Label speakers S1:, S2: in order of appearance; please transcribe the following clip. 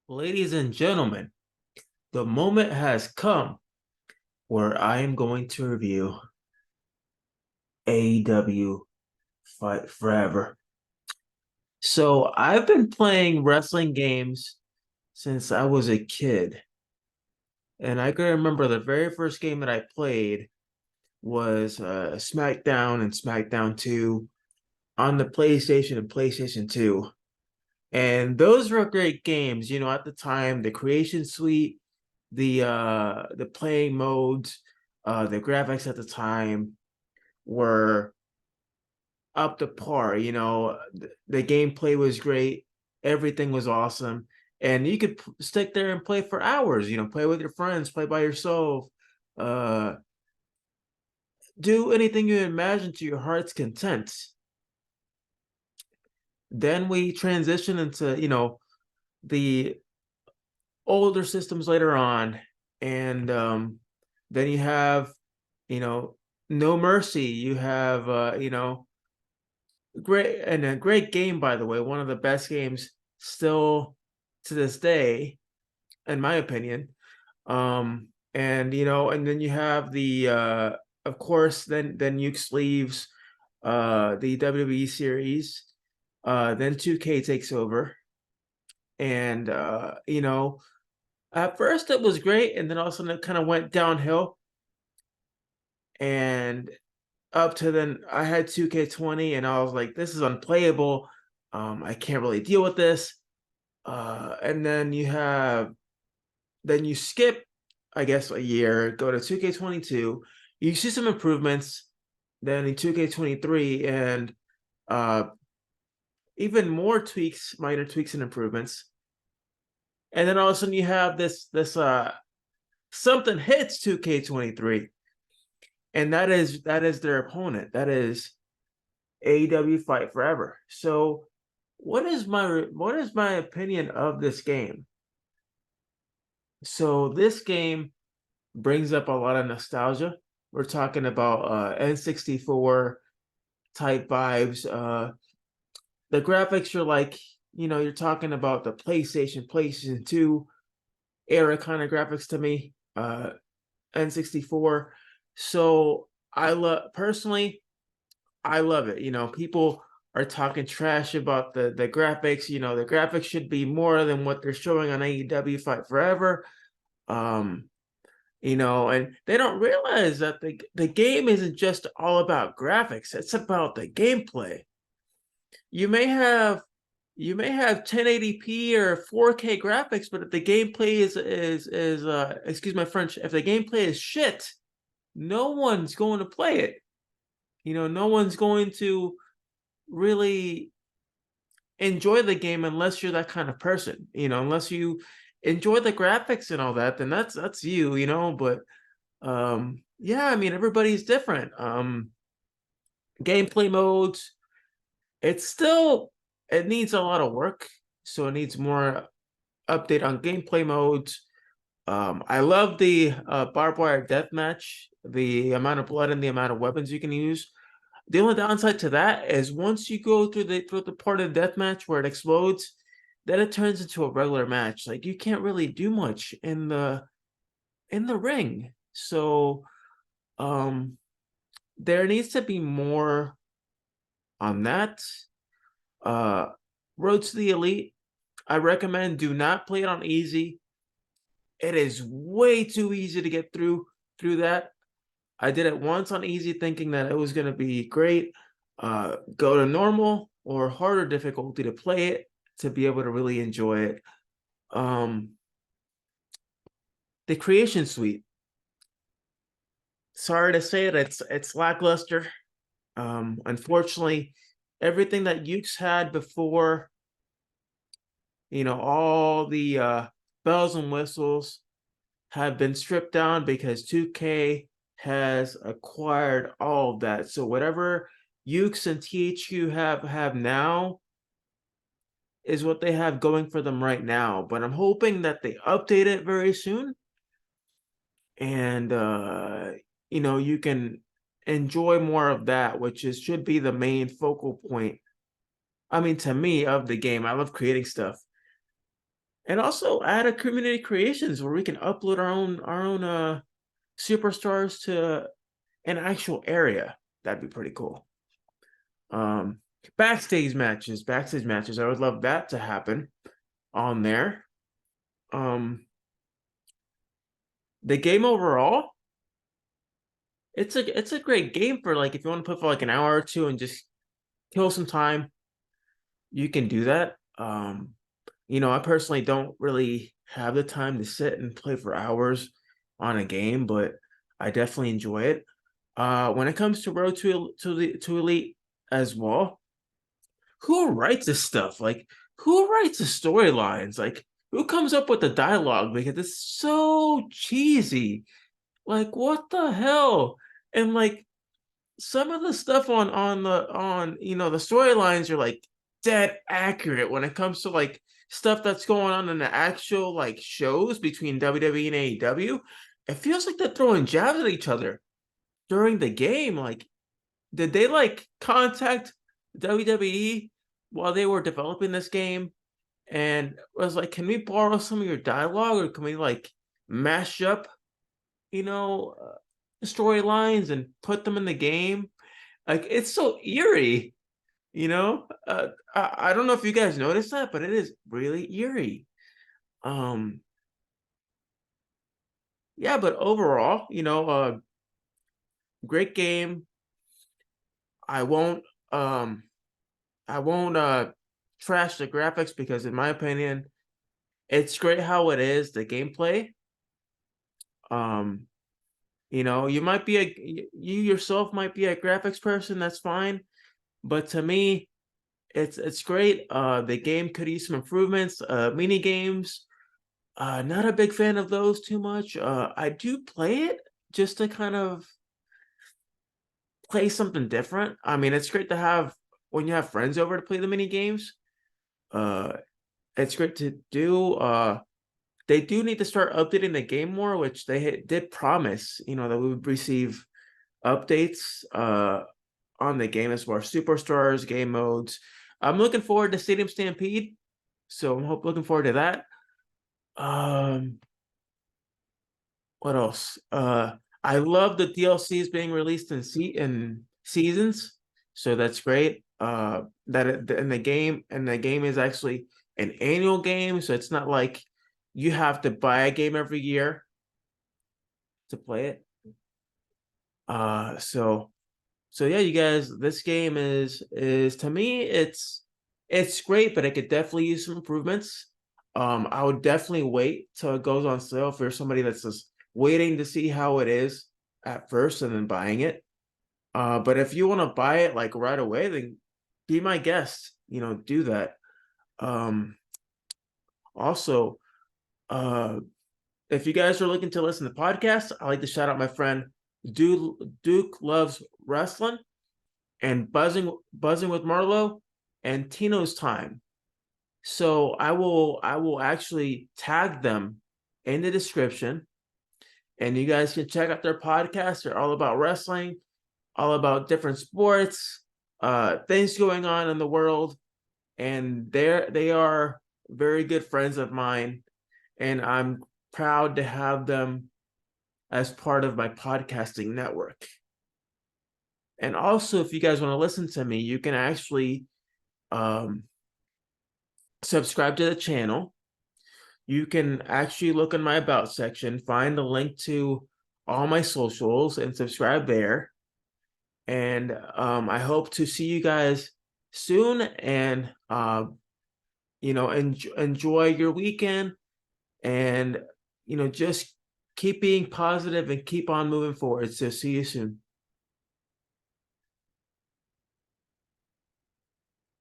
S1: Ladies and gentlemen, the moment has come where I am going to review AEW Fight Forever. So I've been playing wrestling games since I was a kid. And I can remember the very first game that I played was SmackDown and SmackDown 2 on the PlayStation and PlayStation 2. And those were great games, at the time, the creation suite, the playing modes, the graphics at the time were up to par. The gameplay was great, everything was awesome, and you could stick there and play for hours. Play with your friends, play by yourself, uh, do anything you imagine to your heart's content. Then we transition into the older systems later on, and then you have you know No Mercy. You have great, and a great game, by the way, one of the best games still to this day, in my opinion. And then you have the of course, then Ukes leaves the WWE series. Then 2K takes over, and at first it was great, and then all of a sudden it kind of went downhill. And up to then, I had 2K20, and I was like, this is unplayable. I can't really deal with this. And then you skip, I guess, a year, go to 2K22. You see some improvements. Then in 2K23, and uh, even more tweaks, minor tweaks and improvements. And then all of a sudden you have this something hits 2K23, and that is their opponent. That is AEW Fight Forever. So, what is my opinion of this game? So this game brings up a lot of nostalgia. We're talking about N64 type vibes. The graphics are like, you're talking about the PlayStation 2 era kind of graphics to me. N64. So I love it. People are talking trash about the graphics. The graphics should be more than what they're showing on AEW Fight Forever. Um, and they don't realize that the game isn't just all about graphics. It's about the gameplay. You may have you may have 1080p or 4K graphics, but if the gameplay is excuse my French, if the gameplay is shit, no one's going to play it. No one's going to really enjoy the game unless you're that kind of person. Unless you enjoy the graphics and all that, then that's you. But yeah, I mean, everybody's different. Gameplay modes, it needs a lot of work, so it needs more update on gameplay modes. I love the barbed wire death match, the amount of blood and the amount of weapons you can use. The only downside to that is once you go through the part of the death match where it explodes, then it turns into a regular match. Like, you can't really do much in the ring. So there needs to be more on that. Uh Road to the Elite, I recommend do not play it on easy. It is way too easy to get through that. I did it once on easy thinking that it was going to be great. Go to normal or harder difficulty to play it to be able to really enjoy it. Um, the creation suite. Sorry to say it, it's lackluster. Unfortunately, everything that Ukes had before, all the bells and whistles have been stripped down because 2K has acquired all of that. So whatever Ukes and THQ have now is what they have going for them right now. But I'm hoping that they update it very soon, and you can enjoy more of that, which should be the main focal point. I mean, to me, of the game. I love creating stuff. And also add a community creations where we can upload our own superstars to an actual area. That'd be pretty cool. Um, backstage matches. I would love that to happen on there. Um, the game overall, it's a great game for like if you want to put for like an hour or two and just kill some time, you can do that. I personally don't really have the time to sit and play for hours on a game, but I definitely enjoy it. When it comes to Road to Elite as well, who writes this stuff? Like, who writes the storylines? Like, who comes up with the dialogue? Because it's so cheesy. Like, what the hell? And like some of the stuff on the storylines are like dead accurate when it comes to like stuff that's going on in the actual like shows between WWE and AEW. It feels like they're throwing jabs at each other during the game. Like, did they like contact WWE while they were developing this game and was like, can we borrow some of your dialogue or can we like mash up, you know, storylines and put them in the game? Like, it's so eerie, you know? I don't know if you guys noticed that, but it is really eerie. Um, yeah, but overall, great game. I won't um I won't trash the graphics because in my opinion, it's great how it is, the gameplay. Um, you might be you yourself might be a graphics person, that's fine. But to me, it's great. The game could use some improvements, mini games. Not a big fan of those too much. I do play it just to kind of play something different. I mean, it's great to have when you have friends over to play the mini games. Uh, it's great to do. They do need to start updating the game more, which they did promise, that we would receive updates on the game as far as superstars, game modes. I'm looking forward to Stadium Stampede, so looking forward to that. Um, what else? I love the DLCs being released in seasons, so that's great. In the game is actually an annual game, so it's not like you have to buy a game every year to play it. So yeah, you guys, this game is to me it's great, but it could definitely use some improvements. I would definitely wait till it goes on sale if you're somebody that's just waiting to see how it is at first and then buying it. But if you want to buy it like right away, then be my guest. Do that. Um, also, uh, if you guys are looking to listen to podcasts, I like to shout out my friend Duke Loves Wrestling and buzzing with Marlo and Tino's Time. So I will actually tag them in the description, and you guys can check out their podcast. They're all about wrestling, all about different sports, things going on in the world, and they are very good friends of mine, and I'm proud to have them as part of my podcasting network. And also, if you guys want to listen to me, you can actually um, subscribe to the channel. You can actually look in my about section, find the link to all my socials, and subscribe there. And I hope to see you guys soon. And enjoy your weekend. And just keep being positive and keep on moving forward. So see you soon.